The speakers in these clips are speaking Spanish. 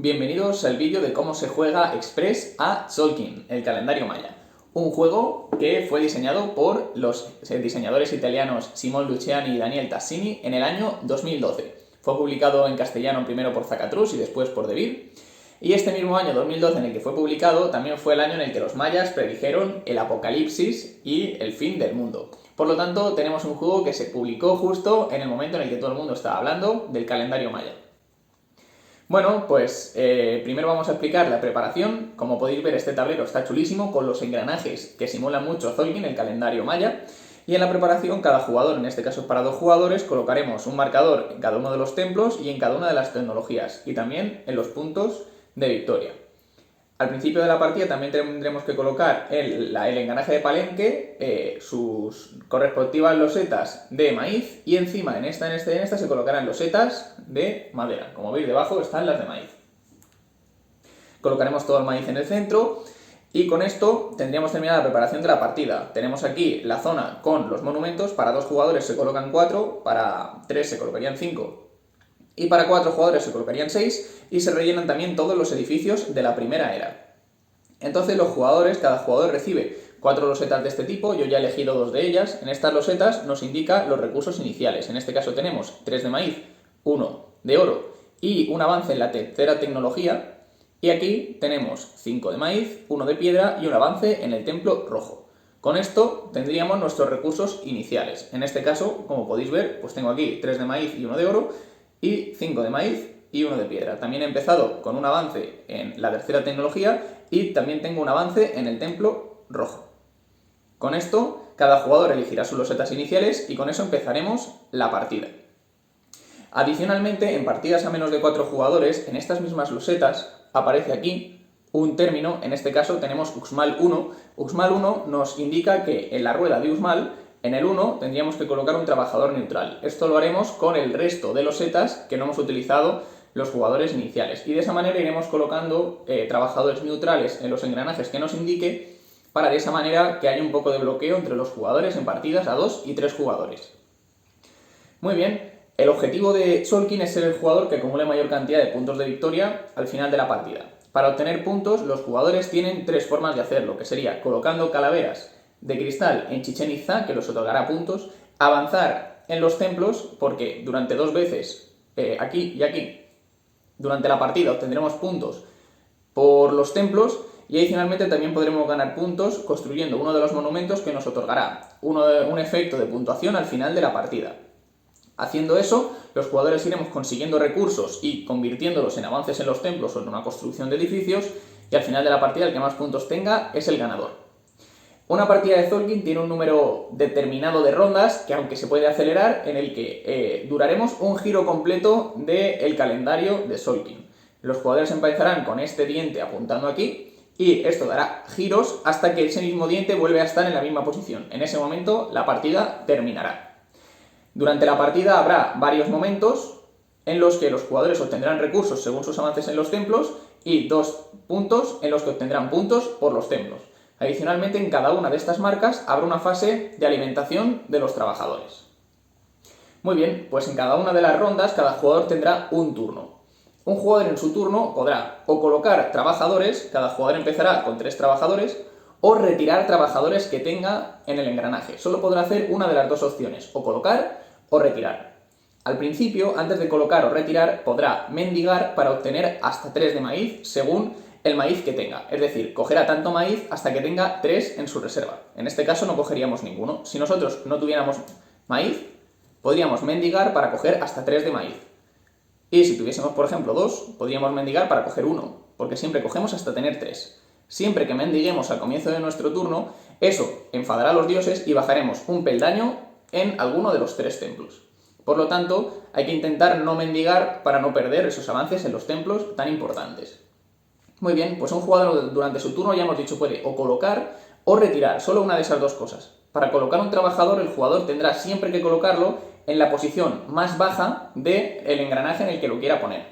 Bienvenidos al vídeo de cómo se juega Express a Tzolk'in, el calendario maya. Un juego que fue diseñado por los diseñadores italianos Simone Luciani y Daniel Tassini en el año 2012. Fue publicado en castellano primero por Zacatrus y después por Devir. Y este mismo año, 2012, en el que fue publicado, también fue el año en el que los mayas predijeron el apocalipsis y el fin del mundo. Por lo tanto, tenemos un juego que se publicó justo en el momento en el que todo el mundo estaba hablando del calendario maya. Bueno, pues primero vamos a explicar la preparación. Como podéis ver, este tablero está chulísimo con los engranajes que simulan mucho a Tzolk'in, el calendario maya. Y en la preparación, cada jugador, en este caso para 2 jugadores, colocaremos un marcador en cada uno de los templos y en cada una de las tecnologías, y también en los puntos de victoria. Al principio de la partida también tendremos que colocar el engranaje de Palenque, sus correspectivas losetas de maíz, y encima en esta se colocarán losetas de madera. Como veis, debajo están las de maíz. Colocaremos todo el maíz en el centro y con esto tendríamos terminada la preparación de la partida. Tenemos aquí la zona con los monumentos. Para 2 jugadores se colocan 4, para 3 se colocarían 5 y para 4 jugadores se colocarían 6, y se rellenan también todos los edificios de la primera era. Entonces cada jugador recibe 4 losetas de este tipo. Yo ya he elegido 2 de ellas. En estas losetas nos indica los recursos iniciales. En este caso tenemos 3 de maíz, 1 de oro y un avance en la tercera tecnología. Y aquí tenemos 5 de maíz, 1 de piedra y un avance en el templo rojo. Con esto tendríamos nuestros recursos iniciales. En este caso, como podéis ver, pues tengo aquí 3 de maíz y 1 de oro y 5 de maíz y 1 de piedra. También he empezado con un avance en la tercera tecnología y también tengo un avance en el templo rojo. Con esto, cada jugador elegirá sus losetas iniciales y con eso empezaremos la partida. Adicionalmente, en partidas a menos de 4 jugadores, en estas mismas losetas aparece aquí un término. En este caso tenemos Uxmal 1. Uxmal 1 nos indica que en la rueda de Uxmal, en el 1, tendríamos que colocar un trabajador neutral. Esto lo haremos con el resto de losetas que no hemos utilizado los jugadores iniciales. Y de esa manera iremos colocando trabajadores neutrales en los engranajes que nos indique, para de esa manera que haya un poco de bloqueo entre los jugadores en partidas a 2 y 3 jugadores. Muy bien. El objetivo de Tzolk'in es ser el jugador que acumule mayor cantidad de puntos de victoria al final de la partida. Para obtener puntos, los jugadores tienen 3 formas de hacerlo, que sería colocando calaveras de cristal en Chichén Itzá, que los otorgará puntos, avanzar en los templos, porque durante 2 veces, aquí y aquí, durante la partida obtendremos puntos por los templos, y adicionalmente también podremos ganar puntos construyendo uno de los monumentos que nos otorgará un efecto de puntuación al final de la partida. Haciendo eso, los jugadores iremos consiguiendo recursos y convirtiéndolos en avances en los templos o en una construcción de edificios, y al final de la partida el que más puntos tenga es el ganador. Una partida de Tzolk'in tiene un número determinado de rondas, que aunque se puede acelerar, en el que duraremos un giro completo del calendario de Tzolk'in. Los jugadores empezarán con este diente apuntando aquí, y esto dará giros hasta que ese mismo diente vuelve a estar en la misma posición. En ese momento la partida terminará. Durante la partida habrá varios momentos en los que los jugadores obtendrán recursos según sus avances en los templos y 2 puntos en los que obtendrán puntos por los templos. Adicionalmente, en cada una de estas marcas habrá una fase de alimentación de los trabajadores. Muy bien, pues en cada una de las rondas cada jugador tendrá un turno. Un jugador en su turno podrá o colocar trabajadores, cada jugador empezará con 3 trabajadores, o retirar trabajadores que tenga en el engranaje. Solo podrá hacer una de las 2 opciones, o colocar o retirar. Al principio, antes de colocar o retirar, podrá mendigar para obtener hasta 3 de maíz según el maíz que tenga. Es decir, cogerá tanto maíz hasta que tenga 3 en su reserva. En este caso no cogeríamos ninguno. Si nosotros no tuviéramos maíz, podríamos mendigar para coger hasta 3 de maíz. Y si tuviésemos, por ejemplo, 2, podríamos mendigar para coger 1, porque siempre cogemos hasta tener 3. Siempre que mendiguemos al comienzo de nuestro turno, eso enfadará a los dioses y bajaremos un peldaño en alguno de los 3 templos. Por lo tanto, hay que intentar no mendigar para no perder esos avances en los templos tan importantes. Muy bien, pues un jugador durante su turno, ya hemos dicho, puede o colocar o retirar, solo una de esas 2 cosas. Para colocar un trabajador, el jugador tendrá siempre que colocarlo en la posición más baja del engranaje en el que lo quiera poner.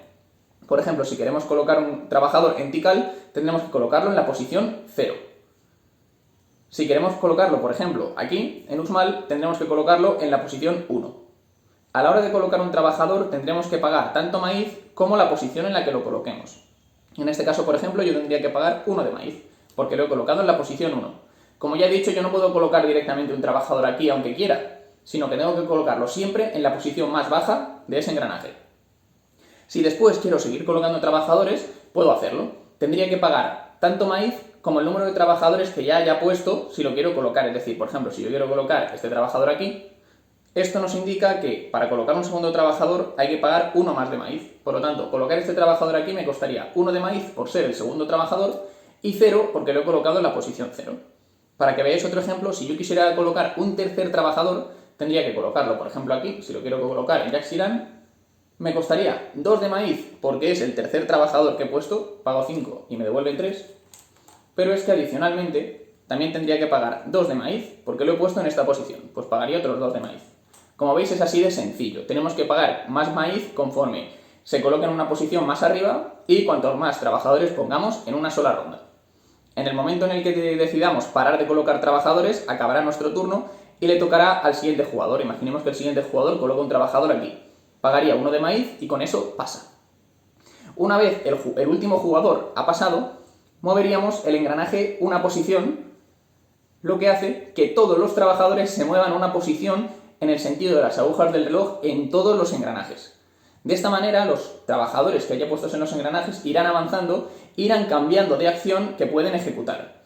Por ejemplo, si queremos colocar un trabajador en Tikal, tendremos que colocarlo en la posición 0. Si queremos colocarlo, por ejemplo, aquí, en Uxmal, tendremos que colocarlo en la posición 1. A la hora de colocar un trabajador, tendremos que pagar tanto maíz como la posición en la que lo coloquemos. En este caso, por ejemplo, yo tendría que pagar 1 de maíz, porque lo he colocado en la posición 1. Como ya he dicho, yo no puedo colocar directamente un trabajador aquí aunque quiera, sino que tengo que colocarlo siempre en la posición más baja de ese engranaje. Si después quiero seguir colocando trabajadores, puedo hacerlo. Tendría que pagar tanto maíz como el número de trabajadores que ya haya puesto si lo quiero colocar. Es decir, por ejemplo, si yo quiero colocar este trabajador aquí, esto nos indica que para colocar un segundo trabajador hay que pagar 1 más de maíz. Por lo tanto, colocar este trabajador aquí me costaría 1 de maíz por ser el segundo trabajador y 0 porque lo he colocado en la posición 0. Para que veáis otro ejemplo, si yo quisiera colocar un tercer trabajador, tendría que colocarlo, por ejemplo, aquí. Si lo quiero colocar en Yaxiran, me costaría 2 de maíz porque es el tercer trabajador que he puesto, pago 5 y me devuelven 3, pero es que adicionalmente también tendría que pagar 2 de maíz porque lo he puesto en esta posición, pues pagaría otros 2 de maíz. Como veis es así de sencillo, tenemos que pagar más maíz conforme se coloque en una posición más arriba y cuantos más trabajadores pongamos en una sola ronda. En el momento en el que decidamos parar de colocar trabajadores, acabará nuestro turno y le tocará al siguiente jugador. Imaginemos que el siguiente jugador coloca un trabajador aquí. Pagaría 1 de maíz y con eso pasa. Una vez el último jugador ha pasado, moveríamos el engranaje una posición, lo que hace que todos los trabajadores se muevan una posición en el sentido de las agujas del reloj en todos los engranajes. De esta manera, los trabajadores que haya puestos en los engranajes irán avanzando, irán cambiando de acción que pueden ejecutar.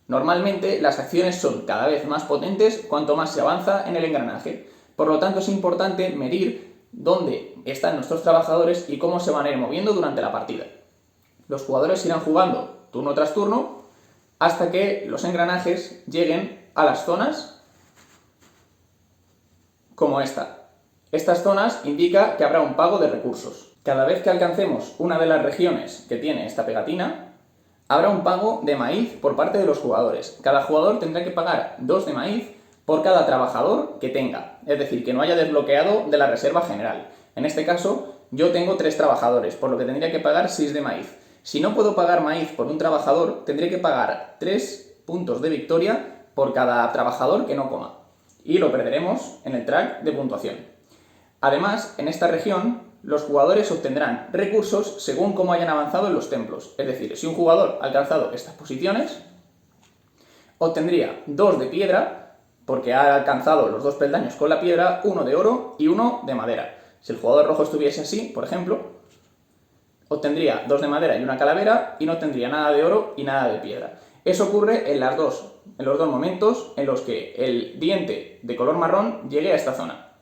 Normalmente, las acciones son cada vez más potentes cuanto más se avanza en el engranaje. Por lo tanto, es importante medir dónde están nuestros trabajadores y cómo se van a ir moviendo durante la partida. Los jugadores irán jugando turno tras turno hasta que los engranajes lleguen a las zonas como esta. Estas zonas indican que habrá un pago de recursos. Cada vez que alcancemos una de las regiones que tiene esta pegatina, habrá un pago de maíz por parte de los jugadores. Cada jugador tendrá que pagar 2 de maíz por cada trabajador que tenga, es decir, que no haya desbloqueado de la reserva general. En este caso, yo tengo 3 trabajadores, por lo que tendría que pagar 6 de maíz. Si no puedo pagar maíz por un trabajador, tendré que pagar 3 puntos de victoria por cada trabajador que no coma. Y lo perderemos en el track de puntuación. Además, en esta región, los jugadores obtendrán recursos según cómo hayan avanzado en los templos. Es decir, si un jugador ha alcanzado estas posiciones, obtendría 2 de piedra, porque ha alcanzado los 2 peldaños con la piedra, 1 de oro y 1 de madera. Si el jugador rojo estuviese así, por ejemplo, obtendría 2 de madera y una calavera y no obtendría nada de oro y nada de piedra. Eso ocurre en los dos momentos en los que el diente de color marrón llegue a esta zona.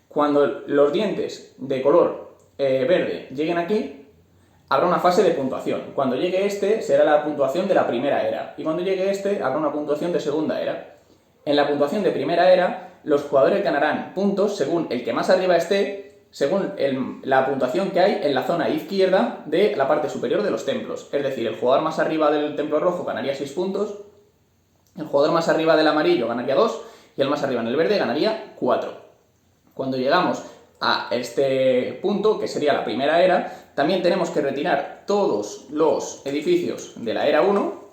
Cuando los dientes de color verde lleguen aquí, habrá una fase de puntuación. Cuando llegue este, será la puntuación de la primera era. Y cuando llegue este, habrá una puntuación de segunda era. En la puntuación de primera era, los jugadores ganarán puntos según el que más arriba esté, según la puntuación que hay en la zona izquierda de la parte superior de los templos. Es decir, el jugador más arriba del templo rojo ganaría 6 puntos, el jugador más arriba del amarillo ganaría 2 y el más arriba en el verde ganaría 4. Cuando llegamos a este punto, que sería la primera era, también tenemos que retirar todos los edificios de la era 1,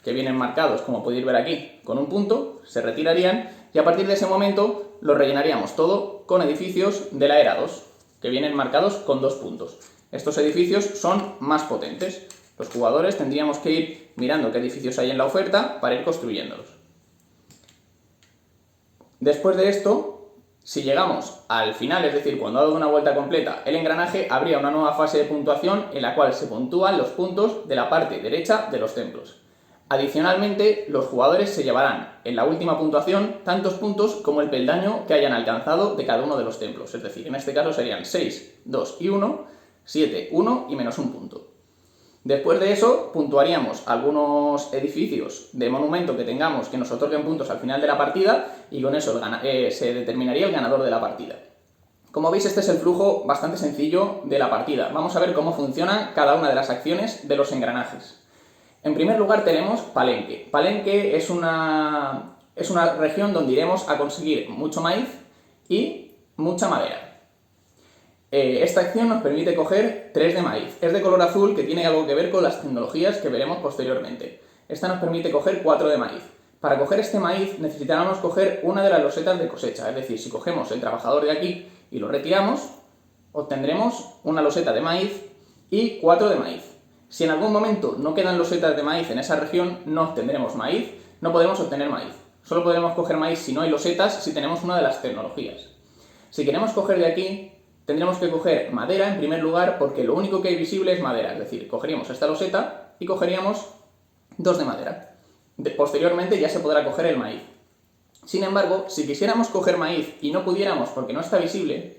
que vienen marcados, como podéis ver aquí, con un punto, se retirarían, y a partir de ese momento lo rellenaríamos todo con edificios de la era 2, que vienen marcados con 2 puntos. Estos edificios son más potentes. Los jugadores tendríamos que ir mirando qué edificios hay en la oferta para ir construyéndolos. Después de esto, si llegamos al final, es decir, cuando ha dado una vuelta completa el engranaje, habría una nueva fase de puntuación en la cual se puntúan los puntos de la parte derecha de los templos. Adicionalmente, los jugadores se llevarán en la última puntuación tantos puntos como el peldaño que hayan alcanzado de cada uno de los templos. Es decir, en este caso serían 6, 2 y 1, 7, 1 y menos un punto. Después de eso, puntuaríamos algunos edificios de monumento que tengamos que nos otorguen puntos al final de la partida y con eso se determinaría el ganador de la partida. Como veis, este es el flujo bastante sencillo de la partida. Vamos a ver cómo funciona cada una de las acciones de los engranajes. En primer lugar tenemos Palenque. Palenque es una región donde iremos a conseguir mucho maíz y mucha madera. Esta acción nos permite coger 3 de maíz. Es de color azul, que tiene algo que ver con las tecnologías que veremos posteriormente. Esta nos permite coger 4 de maíz. Para coger este maíz necesitaremos coger una de las losetas de cosecha. Es decir, si cogemos el trabajador de aquí y lo retiramos, obtendremos una loseta de maíz y 4 de maíz. Si en algún momento no quedan losetas de maíz en esa región, no obtendremos maíz, no podemos obtener maíz. Solo podremos coger maíz si no hay losetas, si tenemos una de las tecnologías. Si queremos coger de aquí, tendremos que coger madera en primer lugar, porque lo único que hay visible es madera, es decir, cogeríamos esta loseta y cogeríamos 2 de madera. Posteriormente ya se podrá coger el maíz. Sin embargo, si quisiéramos coger maíz y no pudiéramos porque no está visible,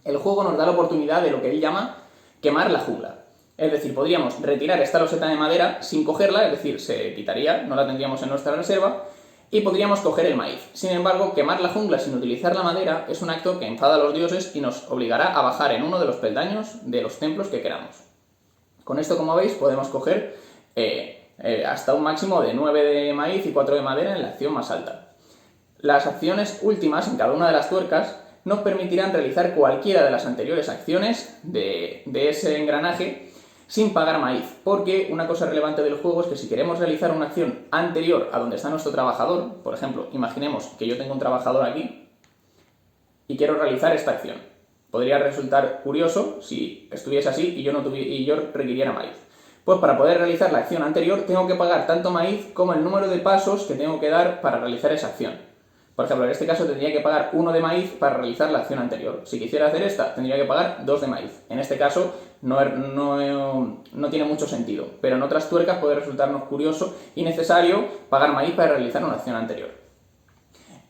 el juego nos da la oportunidad de lo que él llama quemar la jungla. Es decir, podríamos retirar esta loseta de madera sin cogerla, es decir, se quitaría, no la tendríamos en nuestra reserva, y podríamos coger el maíz. Sin embargo, quemar la jungla sin utilizar la madera es un acto que enfada a los dioses y nos obligará a bajar en uno de los peldaños de los templos que queramos. Con esto, como veis, podemos coger hasta un máximo de 9 de maíz y 4 de madera en la acción más alta. Las acciones últimas en cada una de las tuercas nos permitirán realizar cualquiera de las anteriores acciones de ese engranaje sin pagar maíz, porque una cosa relevante del juego es que si queremos realizar una acción anterior a donde está nuestro trabajador, por ejemplo, imaginemos que yo tengo un trabajador aquí y quiero realizar esta acción. Podría resultar curioso si estuviese así y yo requiriera maíz. Pues para poder realizar la acción anterior tengo que pagar tanto maíz como el número de pasos que tengo que dar para realizar esa acción. Por ejemplo, en este caso tendría que pagar 1 de maíz para realizar la acción anterior. Si quisiera hacer esta, tendría que pagar 2 de maíz. En este caso no tiene mucho sentido, pero en otras tuercas puede resultarnos curioso y necesario pagar maíz para realizar una acción anterior.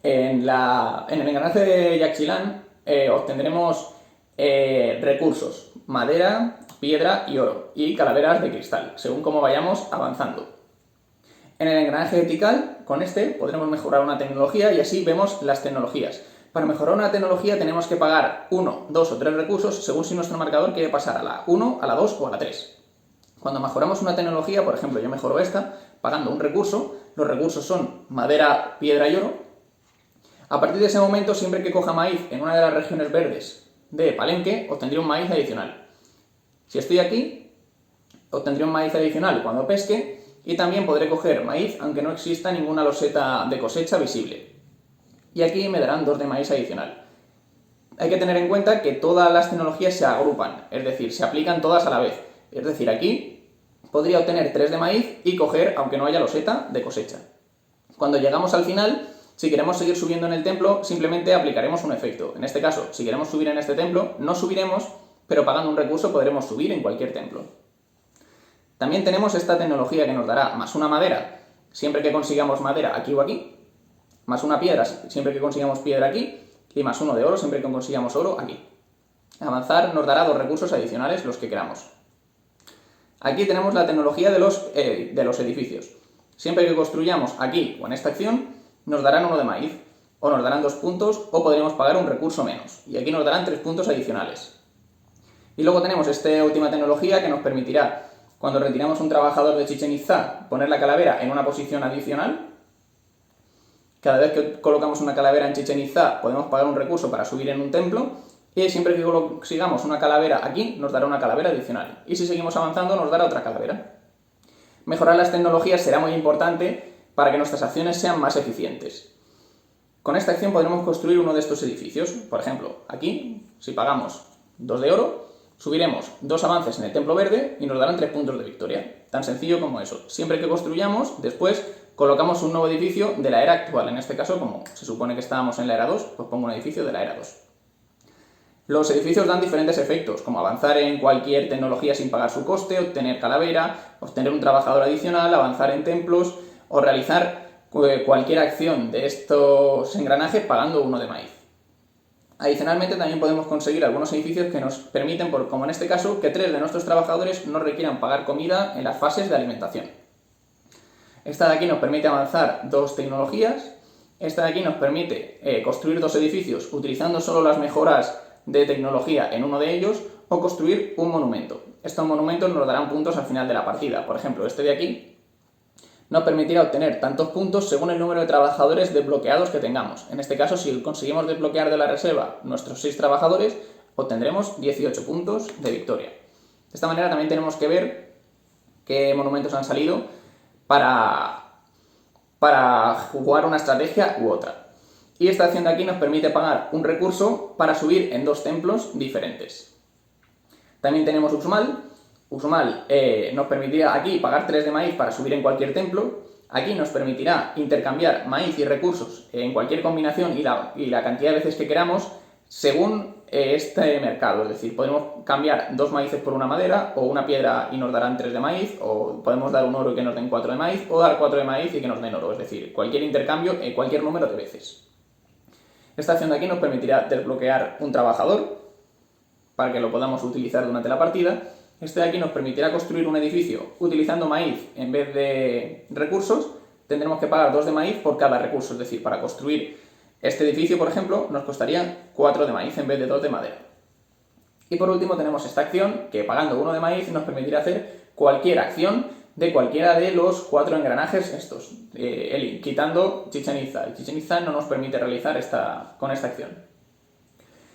En el engranaje de Yaxchilán obtendremos recursos, madera, piedra y oro, y calaveras de cristal, según cómo vayamos avanzando. En el engranaje de Tikal, con este, podremos mejorar una tecnología y así vemos las tecnologías. Para mejorar una tecnología tenemos que pagar 1, 2 o 3 recursos según si nuestro marcador quiere pasar a la 1, a la 2 o a la 3. Cuando mejoramos una tecnología, por ejemplo, yo mejoro esta, pagando un recurso, los recursos son madera, piedra y oro. A partir de ese momento, siempre que coja maíz en una de las regiones verdes de Palenque, obtendría un maíz adicional. Si estoy aquí, obtendré un maíz adicional cuando pesque y también podré coger maíz aunque no exista ninguna loseta de cosecha visible. Y aquí me darán 2 de maíz adicional. Hay que tener en cuenta que todas las tecnologías se agrupan, es decir, se aplican todas a la vez. Es decir, aquí podría obtener 3 de maíz y coger aunque no haya loseta de cosecha. Cuando llegamos al final, si queremos seguir subiendo en el templo, simplemente aplicaremos un efecto. En este caso, si queremos subir en este templo, no subiremos, pero pagando un recurso podremos subir en cualquier templo. También tenemos esta tecnología que nos dará más una madera, siempre que consigamos madera aquí o aquí, más una piedra, siempre que consigamos piedra aquí, y más 1 de oro, siempre que consigamos oro aquí. Avanzar nos dará 2 recursos adicionales, los que queramos. Aquí tenemos la tecnología de los edificios. Siempre que construyamos aquí o en esta acción, nos darán 1 de maíz, o nos darán 2 puntos, o podremos pagar un recurso menos, y aquí nos darán 3 puntos adicionales. Y luego tenemos esta última tecnología que nos permitirá, cuando retiramos un trabajador de Chichén Itzá, poner la calavera en una posición adicional. Cada vez que colocamos una calavera en Chichén Itzá podemos pagar un recurso para subir en un templo, y siempre que consigamos una calavera aquí nos dará una calavera adicional, y si seguimos avanzando nos dará otra calavera. Mejorar las tecnologías será muy importante para que nuestras acciones sean más eficientes. Con esta acción podremos construir uno de estos edificios. Por ejemplo, aquí, si pagamos 2 de oro, subiremos 2 avances en el templo verde y nos darán 3 puntos de victoria. Tan sencillo como eso. Siempre que construyamos, después colocamos un nuevo edificio de la era actual. En este caso, como se supone que estábamos en la era 2, pues pongo un edificio de la era 2. Los edificios dan diferentes efectos, como avanzar en cualquier tecnología sin pagar su coste, obtener calavera, obtener un trabajador adicional, avanzar en templos o realizar cualquier acción de estos engranajes pagando 1 de maíz. Adicionalmente también podemos conseguir algunos edificios que nos permiten, como en este caso, que 3 de nuestros trabajadores no requieran pagar comida en las fases de alimentación. Esta de aquí nos permite avanzar 2 tecnologías. Esta de aquí nos permite construir 2 edificios utilizando solo las mejoras de tecnología en uno de ellos, o construir un monumento. Estos monumentos nos darán puntos al final de la partida. Por ejemplo, este de aquí nos permitirá obtener tantos puntos según el número de trabajadores desbloqueados que tengamos. En este caso, si conseguimos desbloquear de la reserva nuestros 6 trabajadores, obtendremos 18 puntos de victoria. De esta manera también tenemos que ver qué monumentos han salido para jugar una estrategia u otra. Y esta acción de aquí nos permite pagar un recurso para subir en 2 templos diferentes. También tenemos Uxmal. Uxmal nos permitirá aquí pagar 3 de maíz para subir en cualquier templo. Aquí nos permitirá intercambiar maíz y recursos en cualquier combinación y la cantidad de veces que queramos según este mercado. Es decir, podemos cambiar 2 maíces por una madera, o una piedra y nos darán 3 de maíz, o podemos dar un oro y que nos den 4 de maíz, o dar 4 de maíz y que nos den oro. Es decir, cualquier intercambio en cualquier número de veces. Esta acción de aquí nos permitirá desbloquear un trabajador para que lo podamos utilizar durante la partida. Este de aquí nos permitirá construir un edificio utilizando maíz en vez de recursos. Tendremos que pagar 2 de maíz por cada recurso, es decir, para construir este edificio, por ejemplo, nos costaría 4 de maíz en vez de 2 de madera. Y por último tenemos esta acción que, pagando 1 de maíz, nos permitirá hacer cualquier acción de cualquiera de los 4 engranajes estos, quitando Chichén Itzá. Chichén Itzá no nos permite realizar con esta acción.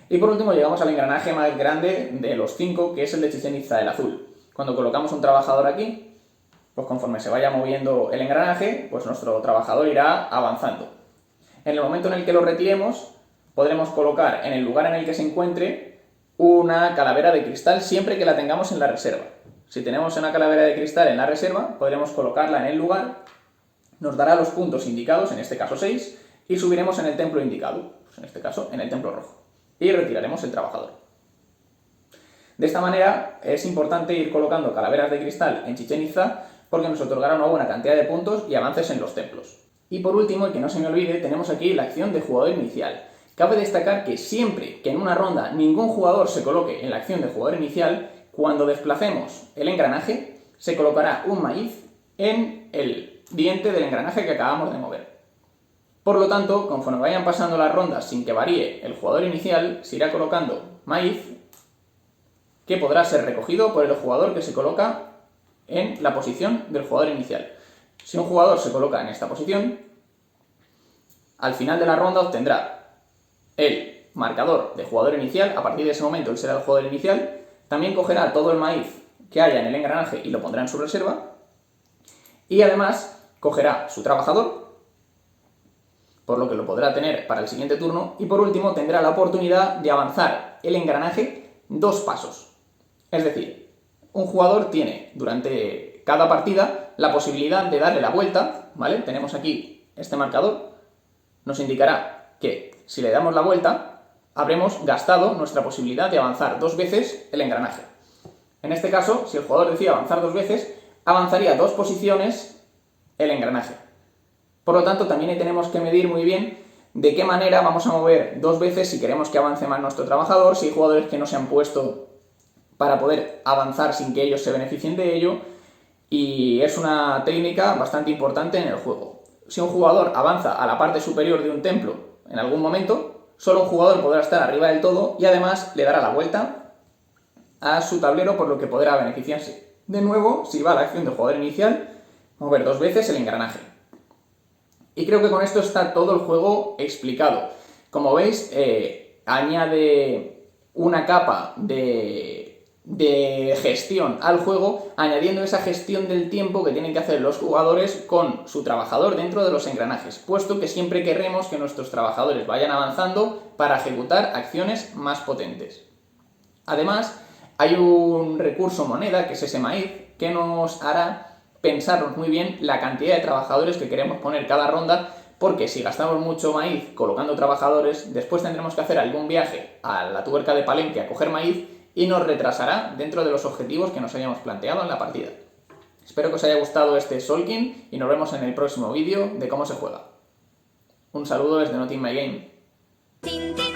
Y por último llegamos al engranaje más grande de los 5, que es el de Chichén Itzá, el azul. Cuando colocamos un trabajador aquí, pues conforme se vaya moviendo el engranaje, pues nuestro trabajador irá avanzando. En el momento en el que lo retiremos, podremos colocar en el lugar en el que se encuentre una calavera de cristal siempre que la tengamos en la reserva. Si tenemos una calavera de cristal en la reserva, podremos colocarla en el lugar, nos dará los puntos indicados, en este caso 6, y subiremos en el templo indicado, pues en este caso en el templo rojo, y retiraremos el trabajador. De esta manera es importante ir colocando calaveras de cristal en Chichén Itzá porque nos otorgará una buena cantidad de puntos y avances en los templos. Y por último, y que no se me olvide, tenemos aquí la acción de jugador inicial. Cabe destacar que siempre que en una ronda ningún jugador se coloque en la acción de jugador inicial, cuando desplacemos el engranaje, se colocará un maíz en el diente del engranaje que acabamos de mover. Por lo tanto, conforme vayan pasando las rondas sin que varíe el jugador inicial, se irá colocando maíz que podrá ser recogido por el jugador que se coloca en la posición del jugador inicial. Si un jugador se coloca en esta posición, al final de la ronda obtendrá el marcador de jugador inicial. A partir de ese momento él será el jugador inicial. También cogerá todo el maíz que haya en el engranaje y lo pondrá en su reserva. Y además cogerá su trabajador, por lo que lo podrá tener para el siguiente turno. Y por último tendrá la oportunidad de avanzar el engranaje 2 pasos. Es decir, un jugador tiene durante cada partida la posibilidad de darle la vuelta, ¿vale? Tenemos aquí este marcador, nos indicará que si le damos la vuelta habremos gastado nuestra posibilidad de avanzar 2 veces el engranaje. En este caso, si el jugador decide avanzar 2 veces, avanzaría 2 posiciones el engranaje. Por lo tanto, también tenemos que medir muy bien de qué manera vamos a mover 2 veces si queremos que avance más nuestro trabajador, si hay jugadores que no se han puesto para poder avanzar sin que ellos se beneficien de ello, y es una técnica bastante importante en el juego. Si un jugador avanza a la parte superior de un templo en algún momento, solo un jugador podrá estar arriba del todo y además le dará la vuelta a su tablero, por lo que podrá beneficiarse de nuevo, si va a la acción de jugador inicial, mover 2 veces el engranaje. Y creo que con esto está todo el juego explicado. Como veis, añade una capa de gestión al juego, añadiendo esa gestión del tiempo que tienen que hacer los jugadores con su trabajador dentro de los engranajes, puesto que siempre querremos que nuestros trabajadores vayan avanzando para ejecutar acciones más potentes. Además, hay un recurso moneda, que es ese maíz, que nos hará pensarnos muy bien la cantidad de trabajadores que queremos poner cada ronda, porque si gastamos mucho maíz colocando trabajadores, después tendremos que hacer algún viaje a la tuerca de Palenque a coger maíz y nos retrasará dentro de los objetivos que nos hayamos planteado en la partida. Espero que os haya gustado este Solkin y nos vemos en el próximo vídeo de cómo se juega. Un saludo desde Not In My Game.